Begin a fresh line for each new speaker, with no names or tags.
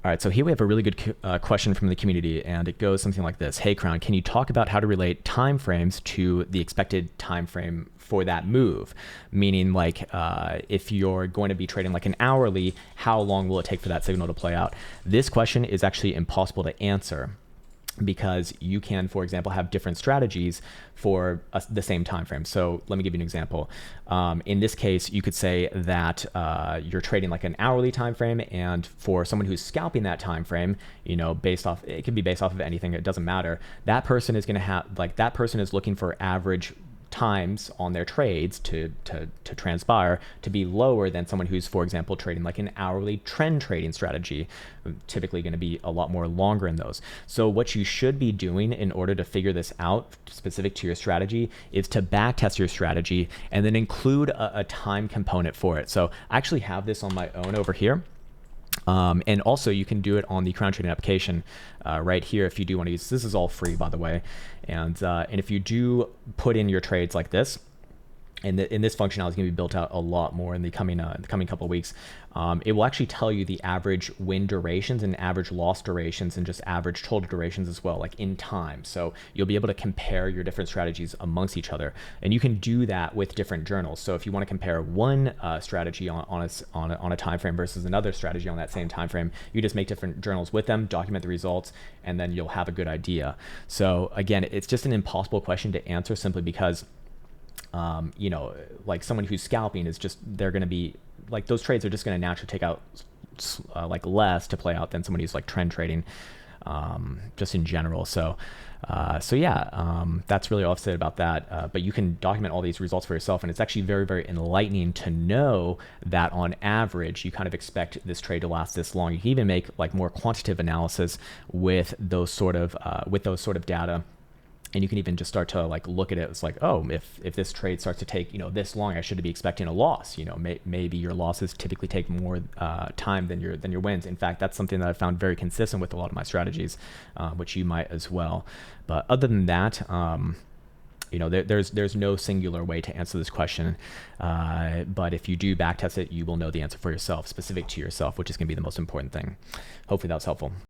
All right, so here we have a really good question from the community, and it goes something like this. Hey, Krown, can you talk about how to relate timeframes to the expected time frame for that move? Meaning, like, if you're going to be trading like an hourly, how long will it take for that signal to play out? This question is actually impossible to answer, because you can, for example, have different strategies for the same time frame. So let me give you an example. In this case, you could say that you're trading like an hourly time frame, and for someone who's scalping that time frame, you know, based off, it can be based off of anything, it doesn't matter. That person is going to have, like, that person is looking for average times on their trades to transpire to be lower than someone who's, for example, trading like an hourly trend trading strategy, typically going to be a lot more longer in those. So what you should be doing in order to figure this out specific to your strategy is to back test your strategy and then include a time component for it. So I actually have this on my own over here. And also you can do it on the Krown Trading application right here if you do want to use. This is all free, by the way. And if you do put in your trades like this, and this functionality is going to be built out a lot more in the coming couple of weeks. It will actually tell you the average win durations and average loss durations and just average total durations as well, like in time. So you'll be able to compare your different strategies amongst each other, and you can do that with different journals. So if you want to compare one strategy on a time frame versus another strategy on that same time frame, you just make different journals with them, document the results, and then you'll have a good idea. So again, it's just an impossible question to answer simply because you know, like someone who's scalping is just, they're going to be like, those trades are just going to naturally take out like less to play out than someone who's like trend trading just in general. So yeah, that's really all I've said about that. But you can document all these results for yourself, and it's actually very, very enlightening to know that on average, you kind of expect this trade to last this long. You can even make like more quantitative analysis with those sort of data. And you can even just start to like look at it. It's like, oh, if this trade starts to take, you know, this long, I should be expecting a loss. You know, maybe your losses typically take more time than your wins. In fact, that's something that I found very consistent with a lot of my strategies, which you might as well. But other than that, you know, there's no singular way to answer this question. But if you do backtest it, you will know the answer for yourself, specific to yourself, which is going to be the most important thing. Hopefully that was helpful.